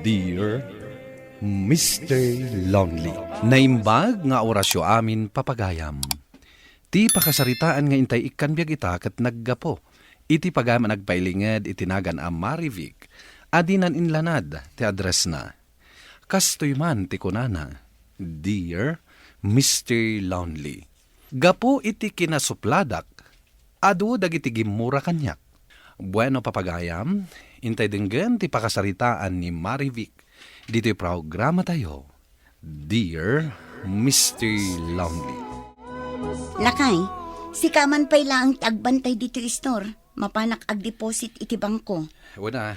Dear Mr. Lonely, naimbag nga orasyo amin papagayam. Ti pakasaritaan nga intay ikan biyag ita kat naggapo. Iti pagama nagpailingad itinagan a Marivic. Adinan inlanad ti address na. Kastoy man ti kunana, Dear Mr. Lonely. Gapo iti kinasupladak, adu dagiti gimura kanyak. Bueno papagayam, intay dinggan ti pakasaritaan ni Marivic. Dito'y programa tayo, Dear Mr. Lonely. Lakay, si Kaman pa'y lang agbantay dito store. Mapanak ag-deposit iti bangko. Wala,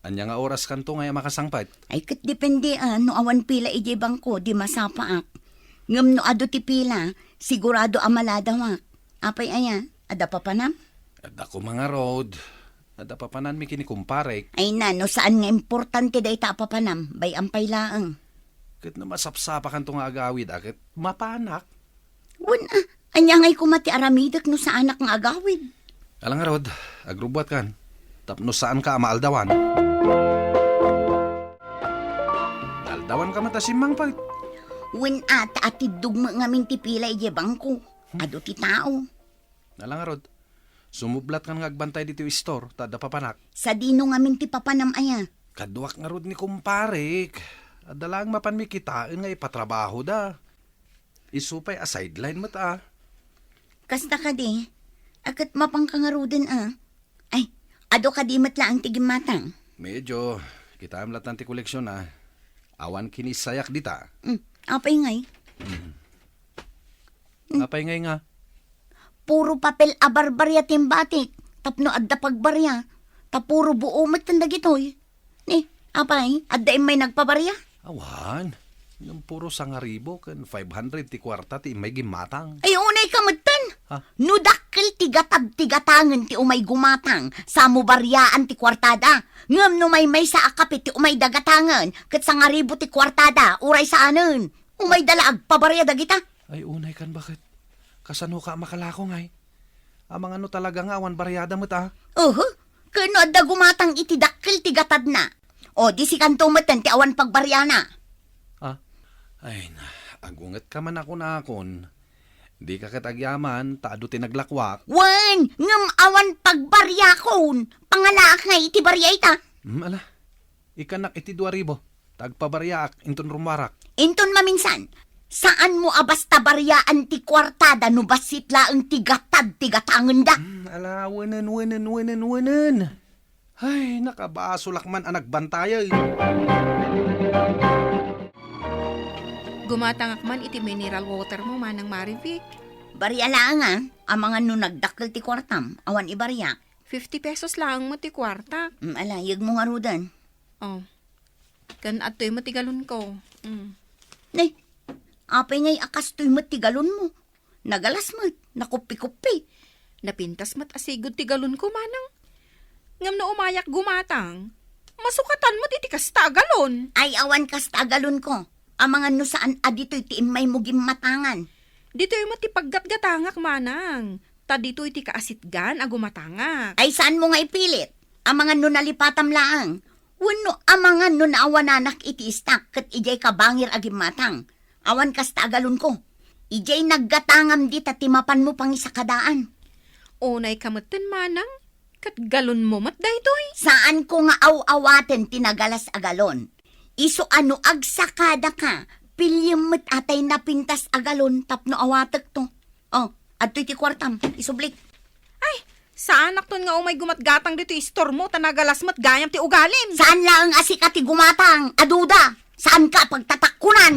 anya nga oras kanto nga makasangpat. Ay kat depende no awan pila iti bangko, di masapaak. Ngam no ado ti pila, sigurado amaladawak. Apay aya, ada pa panam? Ada ko mga road, ada papanan mi kinikumparek. Ay na, no saan nga importante da ita papanam, bay ampay laang. Kat na masapsapa kanto nga agawid, akit mapanak. Wala, anya nga'y kumati aramidak no sa anak nga agawid. Alang nga rod, agrubwat kan. Tapno saan ka maaldawan? Aldawan ka matasimang pa. Wen ata ati dugma ngamin ti pila iti bangko. Ado ti tao. Alang nga rod, sumublat kan nga agbantay dito yung store, tada papanak. Sa dino ngamin ti papanam aya. Kaduak nga rod ni kumparek. Adalang mapan mi kitain nga ipatrabaho da. Isupay a sideline mata. Kasta ka di. Akat mapangkangaruden Ay, ado ka di matlaang tigimatang. Medyo, kita am latang ti koleksyon awan kinisayak dita. Apay ngay. Apay ngay nga. Puro papel abarbarya timbatik. Tapno adda pagbarya. Tapuro buo matanda gitoy. Ni, apay, adda may nagpabarya. Awan, yung puro sangaribo kan 500 ti kwarta ti may gimatang. Ay, unay kamatan. Ha? Nudakil tigatangan ti umay gumatang. Sa mubaryaan ti kwartada. Ngam no may sa akapit ti umay dagatangan. Kat sangaribo ti kwartada, uray sa anon. Umay dalaag pabarya dagita. Ay unay kan bakit? Kasano ka makalako ngay? Amang ano talaga nga awan baryada mo ta? Kano adda gumatang iti dakil ti gatad na. O di si kanto matan ti awan pagbarya na. Ay na, agungat ka man ako na akon. Di ka katagyaman, taado ti naglakwak. Wan, ngam awan pagbarya kon. Pangalaak nga iti barya ita. Ala, ikanak iti 2,000. Tagpabaryaak, inton rumarak. Inton maminsan, saan mo abasta baryaan ti kwartada no basit laang tigatad-tigatangan da? Ala, wanan. Ay, nakabasulak man anak bantayay. Gumatangak man iti mineral water mo manang Marivic. Barya lang ang mga no nagdakil ti kwartam, awan ibarya. 50 pesos lang mo ti kwarta. Alayag mo nga rudan. Oh, kan ato'y matigalon ko. Nay, apay ngay akas to'y matigalon mo. Nagalas mo, nakupi-kupi. Napintas mat asigod ti galon ko manang. Ngam na umayak gumatang. Masukatan mo ti kasta galon. Ay awan kas tagalon ko. Ang mga no saan adito'y ti imay mo gimatangan. Dito'y mo ti paggatgatangak manang. Ta dito'y ti kaasitgan agumatangak. Ay saan mo nga ipilit? Ang mga no nalipatam laang. Wano ang mga no naawananak iti istak kat ijay kabangir agimatang. Awan kas tagalon ko. Ijay naggatangam di tatimapan mo pang isakadaan. Unay kamutin manang. Kat galon mo mat daytoy. Saan ko nga aw-awaten tinagalas agalon? Iso ano agsakada ka, pilyam met atay napintas agalon tapno awatek to. Oh, adto'y ti kwartam, isublik. Ay, saan nakton nga umay gumatgatang dito istor mo, tanagalas mat gayam ti ugalim. Saan lang ang asika ti gumatang, aduda? Saan ka pagtatakkunan?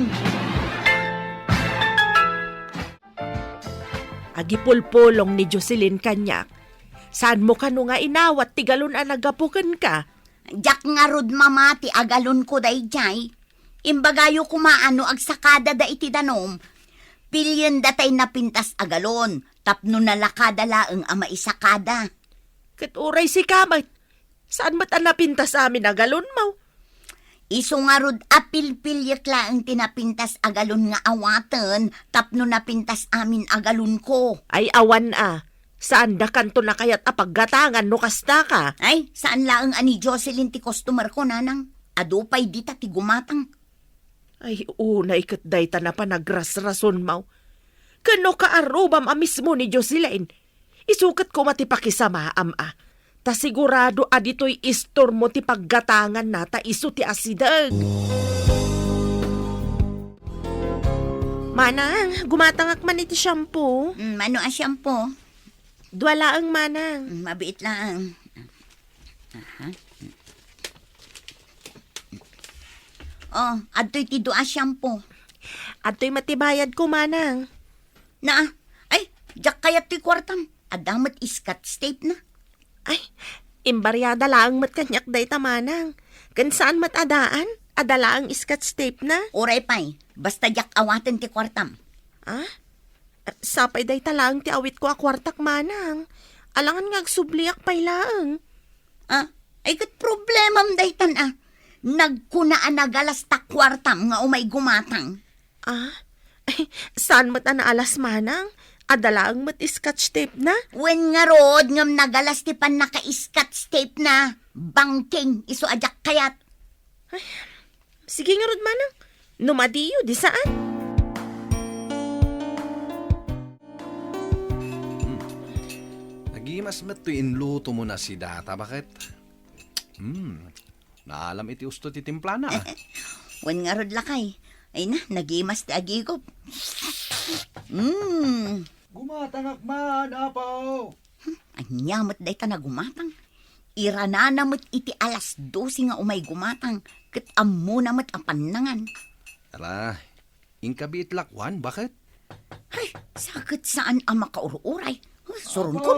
Agipulpulong ni Jocelyn kanyak. Saan mo kanu nga inawat ti galon a nagapuken ka? Jak nga rod mamati agalon ko dayjay. Imbagayo kumaano agsakada da iti danom. Pilyon datay napintas agalon, tapno nalakada laeng ama isakada. Kat uray si Kamay. Saan ba't ang napintas amin a galon mo? Iso nga rod apil-pilyak laeng tinapintas agalon nga awaten, tapno napintas amin agalon ko. Ay awan Saan da kanto na kayat apaggatangan no kasta ka? Ay, saan laeng ani Jocelyn ti customer ko, nanang? Adupay dita ti gumatang. Ay, unay kat dayta na panagrasrason maw. Kano ka arubam a mismo ni Jocelyn? Isukat ko matipakisama ama. Ta sigurado adito'y istor mo ti paggatangan na ta iso ti asidag. Manang, gumatangak man iti shampoo. Ano asyam po? Dwala ang manang. Mabiit lang. Oh, adto'y ti doa shampoo. At to'y matibayad ko manang. Na, ay, jak kayat ti kwartam. Adamat iskat tape na. Ay, imbaryada lang mat kanyak day tamanang. Kan saan mat adaan? Adala ang scotch tape na. Oray pa'y, basta jak awaten ti kwartam. Ah? Sapay day talang ti awit ko a kwartak manang. Alangan nga agsubliak pay laang. Ah, ay kat problemam daytan ah. Nagkunaan na galas ta kwartam nga umay gumatang. Ah? Ay, saan mat anaalas manang? Adala ang mat scotch tape na? Wen nga rod ngam nagalas ti pan naka-iskat tape na. Bangking, iso ajak kayat. Sige nga rod manang. Numadiyo, di saan? Nagimas met to inluto mo na si data. Bakit? Naalam iti usto ti timpla na. Wen nga rod lakay. Ay na, nagimas ti agigop. Gumatangak man, apaw! Anyamot day ta na gumatang. Irana namot iti alas 12 nga umay gumatang. Kat ammo namot apanangan. Ala, ingkabit lakwan, bakit? Ay, sakit saan ang makaururay. Surun ko.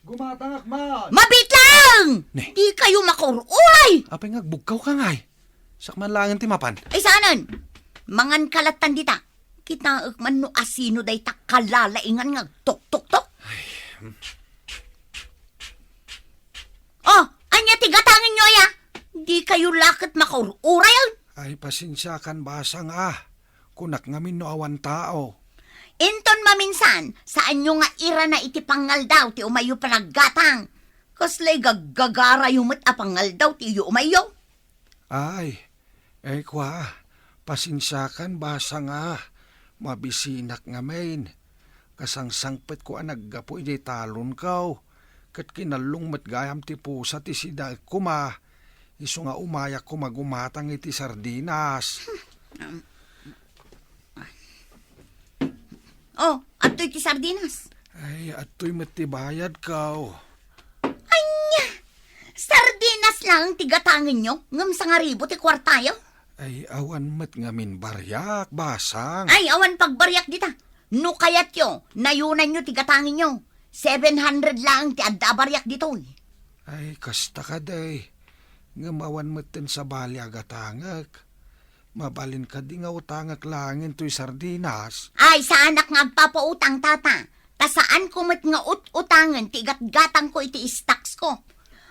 Gumatangak man! Mabit lang! Ne. Di kayo makaururay! Apay nga, bugkaw ka ngay. Sakman langan ti mapan. Ay saanan? Mangan kalatan dita. Kita man no asino day ta kalalaingan nga tok-tok-tok. Oh, anya tigatangin nyo ya. Di kayo lakit makaururay. Ay, pasensya kan basang kunak ngamin no awan tao. Inton maminsan, saan nyo nga ira na iti pangal daw ti umayo panaggatang. Kaslay gaggagara yumot a pangal daw ti umayo. Ay, pasensya kan basang mabisinak ngamin. Kasangsangpet ko naggapo iti talon kaw. Kat kinalung mat gayam ti pusa ti sida kuma. Iso nga umayak ko magumatang iti sardinas. Oh, ato'y ti sardinas. Ay, ato'y matibayad kaw. Sardinas lang tigatangin nyo. Ngam sa nga ribo ti kwartayo. Ay, awan mat ngamin baryak, basang. Ay, awan pagbaryak dita. No kayat yo, nayunan nyo tigatangin nyo. 700 lang ti adda baryak dito. Ay, kasta ka day. Ngamawan matin sa bali agatangak. Mabalin ka di nga utangak langin to'y sardinas. Ay, sa anak nga agpapautang tata. Ta saan ko mat nga utangan ti gatgatang ko iti stocks ko.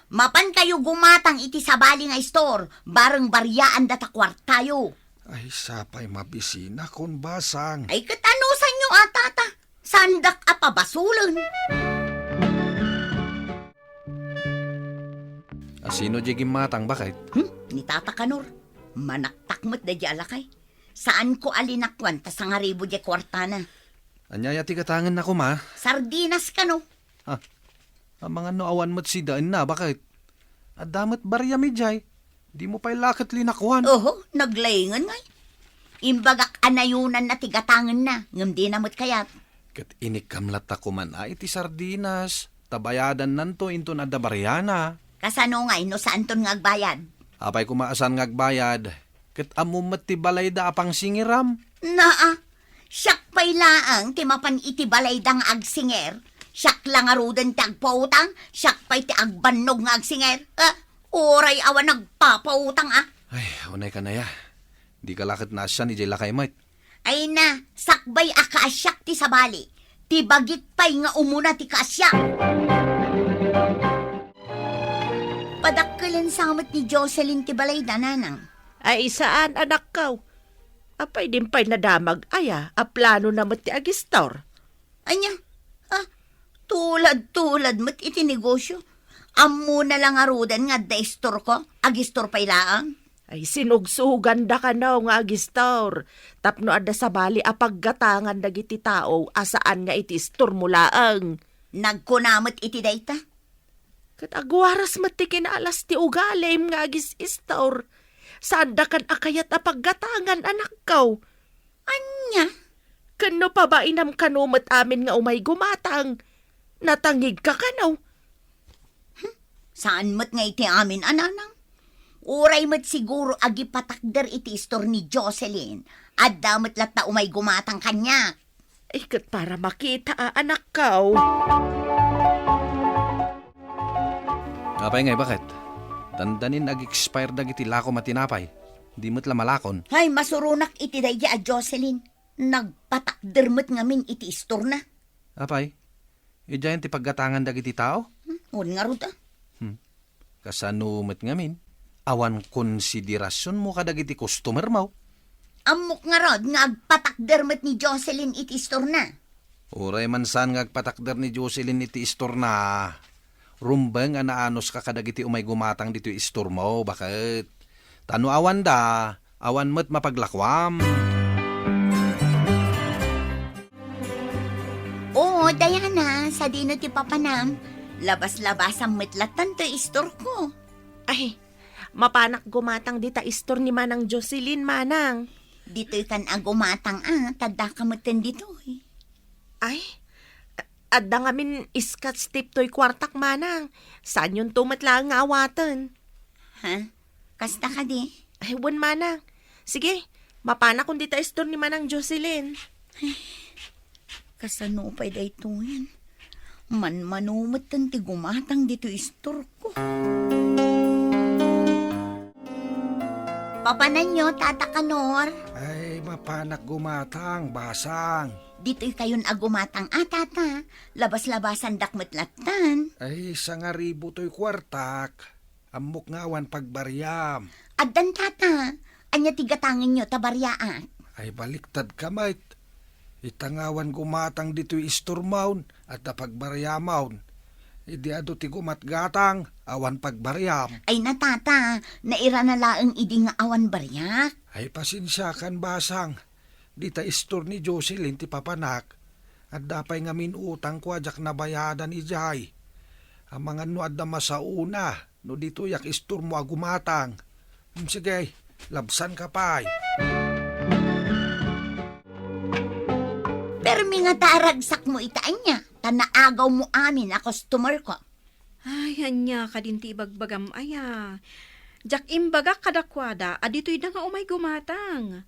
Mapan kayo gumatang iti sabali nga store, bareng baryaan data kwartayo. Ay, sapay mabisina kon basang. Ay, katanusan nyo atata. Sandak apabasulan. Asino di gimatang, bakit? Ni Tata Kanor, manaktakmat da di alakay. Saan ko alinakwan ta sa nga ribo di kwartana. Anyaya ti katangan na ko, ma. Sardinas ka no. Ang mga noawan mo't si daan na, bakit? At damat barya mi jay. Di mo pa'y lakit linakwan. Oho, naglayngan ngay. Imbagak anayunan na tigatangan na. Ngam di namot kayat. Kat inikamlat ako man ay ti sardinas. Tabayadan nanto into na da baryana. Kasano ngay no saan ton nga agbayad. Apay kumaasan ngagbayad. Kat amumat ti balay da apang singiram. Naa, siyak pa'y laang ti mapan iti balay dang agsinger. Siyak lang arudan ti agpautang, siyak pa'y ti agbannog nga agsinger. Oray awan nagpapautang Ay, unay ka na ya. Di ka lakit na siya ni Jay Lakay Mike. Ay na, sakbay akaasyak ti sabali. Ti bagit pa'y nga umuna ti kaasyak. Padakkelan samat ni Jocelyn ti balay dananang. Ay, saan anak kaw? Apay din pa'y nadamag aya, a plano na mat ti agistor. Anya, tulad mat iti negosyo. Ammo na lang arudan nga da-store ko, agistor pa'y laang. Ay sinugsugan da ka na nga agistor. Tapno ada sa bali apaggatangan dagiti tao asaan nga iti istor mo laang. Nagkunamot iti dayta. Kat agwaras mati kinaalas ti ugalim nga agis istor. Saan da kan akayat apaggatangan anak kaw? Anya? Kano pa ba inam kanumat amin nga umay gumatang? Natangig ka kanaw? Saan mo't nga iti amin, ananang? Uray mo't siguro agi patakder iti istor ni Jocelyn. At damot lata umay gumatang kanya. Ikat para makita anak kaw. Apay ngay, bakit? Dandanin nag-expire dagiti lako matinapay. Di mo't lamalakon. Hay, masurunak iti dayja a Jocelyn. Nagpatakder mo't ngamin iti istor na. Apay, idyayan ti paggatangan dagiti tao? Un nga ruta. Kasano met ngamin? Awan konsiderasyon mo kadagiti customer mo. Amok nga rod nga agpatakder mo't ni Jocelyn iti istor na. Uray man saan nga agpatakder ni Jocelyn iti istor na. Rumbeng anaanos ka kadagiti umay gumatang dito istor mo. Bakit? Tano awan da, awan met mapaglakwam. Oo, Diana, sa dino ti papanam. Labas-labas ang metlatan to istor ko. Ay, mapanak gumatang dita istor ni Manang Jocelyn, Manang. Dito'y kan agumatang tadda ka mo't dito eh. Ay, adda ngamin iskat step to'y kwartak, Manang. Saan yun tumatla nga awatan? Ha? Kasta ka di? Ay, wan, Manang. Sige, mapanak kung dita istor ni Manang Jocelyn. Kasano pa'y da ito yan? Manumot ti gumatang dito istor ko. Papanan nyo, Tata Kanor. Ay, mapanak gumatang, basang. Dito'y kayon agumatang tata. Labas-labasan dakmetlatan. Ay, sangaribo to'y kwartak. Amok ngawan pagbaryam. Addan tata, anya tigatangin nyo tabaryaat. Ay, baliktad kamay. Itangawan gumatang dito'y isturmawn at napagbaryamawn. Idi ado ti gumatgatang, awan pagbaryam. Ay natata, naira na laeng idi nga awan baryak. Ay, pasensyakan basang. Dita istor ni Jocelyn ti papanak. At dapay nga minutang ko ajak na bayadan ijay. Ang mga no adda masauna, no dito yak istor mo agumatang. Sige, labsan ka pa'y. Pero mi nga taragsak mo itaan niya. Tanaagaw mo amin na customer ko. Ay, hanya ka din ti ibagbagam aya. Jak imbaga kadakwada, adito'y da nga umay gumatang.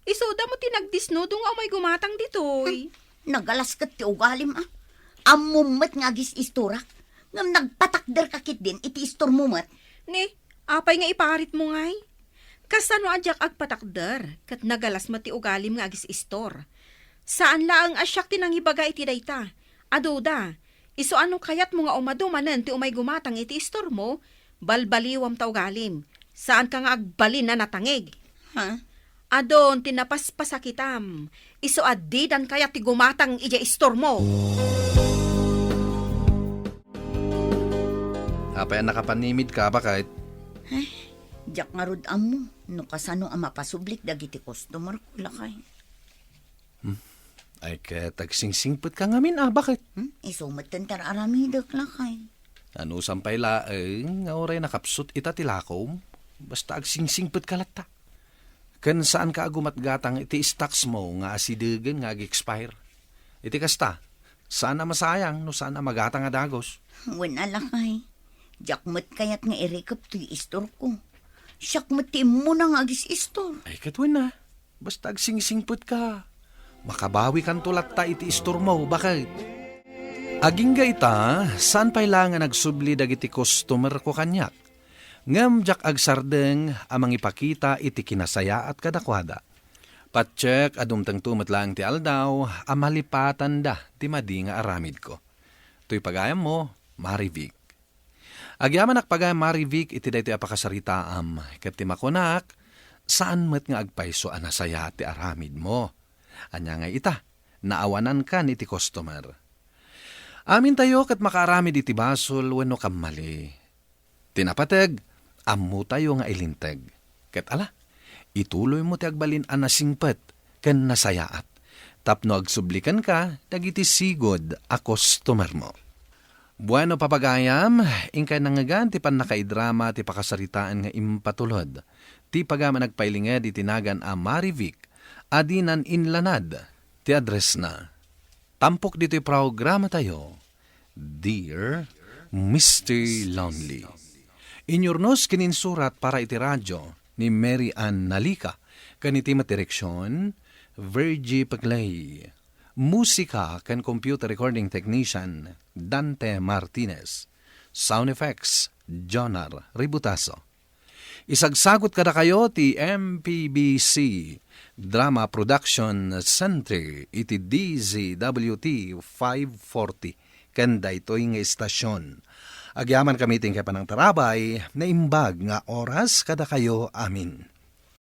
Isoda mo tinagdisnodo nga umay gumatang dito'y. Nagalaskat ti ugalim Amumet nga gis isturak. Ngam nagpatakder kakit din iti istor mumet. Ni, apay nga iparit mo ngay. Kasano ajak agpatakder, kat nagalas mati ugalim nga agis istor. Saan laang asyak tinangibaga iti dayta? Adoda, iso ano kayat mo nga umadumanan ti umay gumatang iti istor mo, balbaliwam ta ugalim. Saan ka nga agbalin na natangig? Ha? Adon tinapaspasakitam, iso addidan kaya ti gumatang ija istor mo. Apay nakapanimid ka, bakit? Diyak nga rod mo. No kasano ang mapasublik dagiti customer ko lakay. Ay, kaya tagsingsingpot ka ngamin, bakit? Isumat tentar aramidak lakay. Ano sampay laeng, nga oray nakapsut ita tilakom, basta agsingsingpot ka lata. Kan saan ka agumatgatang iti stocks mo nga asidegan nga ag-expire. Iti kasta, sana masayang no sana magatang nga dagos. Wala lakay. Diyak mo't kayat nga irekap to istor ko. Siyak mo't mo na nga agis istor. Ay, katwin na, basta agsingsingpot ka. Makabawi kan tulat ta iti istor mo, bakit? Aging ita, saan pa'y lang nga nagsubli dagiti customer ko kanyak? Ngam jak agsardeng amang ipakita iti kinasaya at kadakwada. Patsyek adumtang tumat lang ti aldaw, amalipatan da ti madi nga aramid ko. Tuy pagayam mo, Marivic. Agyaman pagayam Marivic iti daytoy apakasaritaam, ket ti makunak, saan met nga agpayso anasaya ti aramid mo? Anya nga ita, naawanan ka ni ti customer. Amin tayo kat makaramid iti basol wenno kamali. Tinapateg, ammo tayo nga ilinteg. Ket ala, ituloy mo ti agbalin anasingpet ken nasayaat. Tapno agsublikan ka, dagiti sigod a customer mo. Bueno papagayam, ingkay nangagan ti panakaidrama ti pakasaritaan nga impatulod. Ti pagama nagpailinged itinagan a Marivic, adinan inlanad, ti address na. Tampok dito'y programa tayo, Dear Mr. Lonely. Inyornos kininsurat para iti radyo ni Mary Ann Nalika, kaniti matireksyon, Virgie Paglay. Musika kan computer recording technician, Dante Martinez. Sound effects, Jonar Ributaso. Isagsagot kada kayo ti MPBC Drama Production Center iti DZWT 540 kanda ito'y nga istasyon. Agyaman kami ting kapanang tarabay na imbag nga oras kada kayo amin.